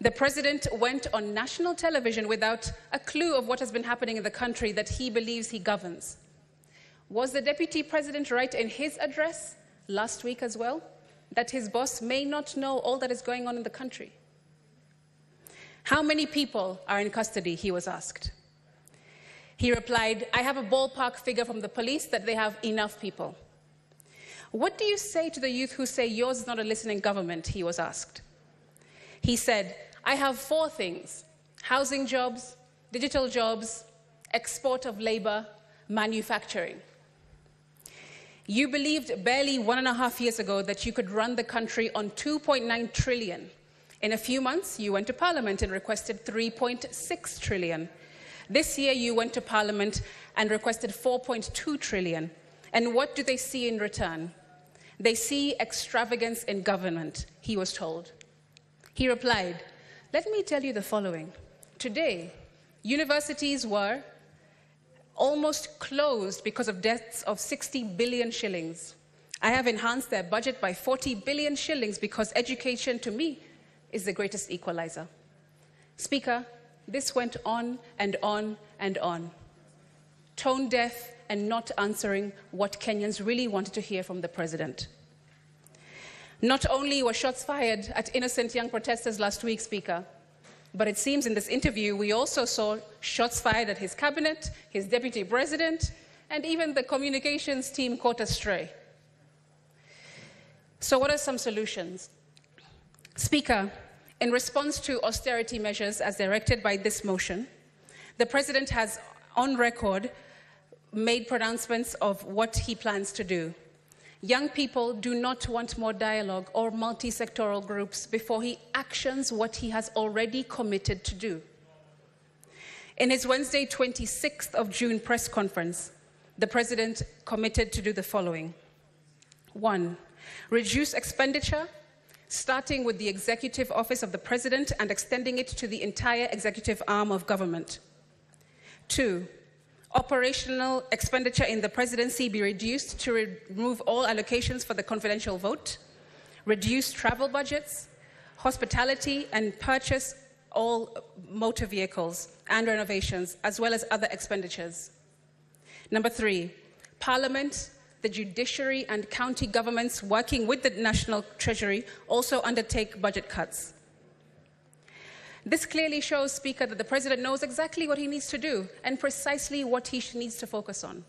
The president went on national television without a clue of what has been happening in the country that he believes he governs. Was the deputy president right in his address last week as well, that his boss may not know all that is going on in the country? How many people are in custody, he was asked. He replied, I have a ballpark figure from the police that they have enough people. What do you say to the youth who say yours is not a listening government, he was asked. He said, I have 4 things: housing jobs, digital jobs, export of labor, manufacturing. You believed barely 1.5 years ago that you could run the country on 2.9 trillion. In a few months, you went to Parliament and requested 3.6 trillion. This year, you went to Parliament and requested 4.2 trillion. And what do they see in return? They see extravagance in government, he was told. He replied, let me tell you the following. Today, universities were almost closed because of debts of 60 billion shillings. I have enhanced their budget by 40 billion shillings because education, to me, is the greatest equalizer. Speaker, this went on and on and on. Tone deaf and not answering what Kenyans really wanted to hear from the president. Not only were shots fired at innocent young protesters last week, Speaker, but it seems in this interview we also saw shots fired at his cabinet, his deputy president, and even the communications team caught astray. So what are some solutions? Speaker, in response to austerity measures as directed by this motion, the president has on record made pronouncements of what he plans to do. Young people do not want more dialogue or multi-sectoral groups before he actions what he has already committed to do. In his Wednesday, 26th of June press conference, the president committed to do the following. 1, reduce expenditure, starting with the executive office of the president and extending it to the entire executive arm of government. 2, operational expenditure in the presidency be reduced to remove all allocations for the confidential vote, reduce travel budgets, hospitality, and purchase all motor vehicles and renovations, as well as other expenditures. Number 3, Parliament, the judiciary, and county governments working with the National Treasury also undertake budget cuts. This clearly shows, Speaker, that the president knows exactly what he needs to do and precisely what he needs to focus on.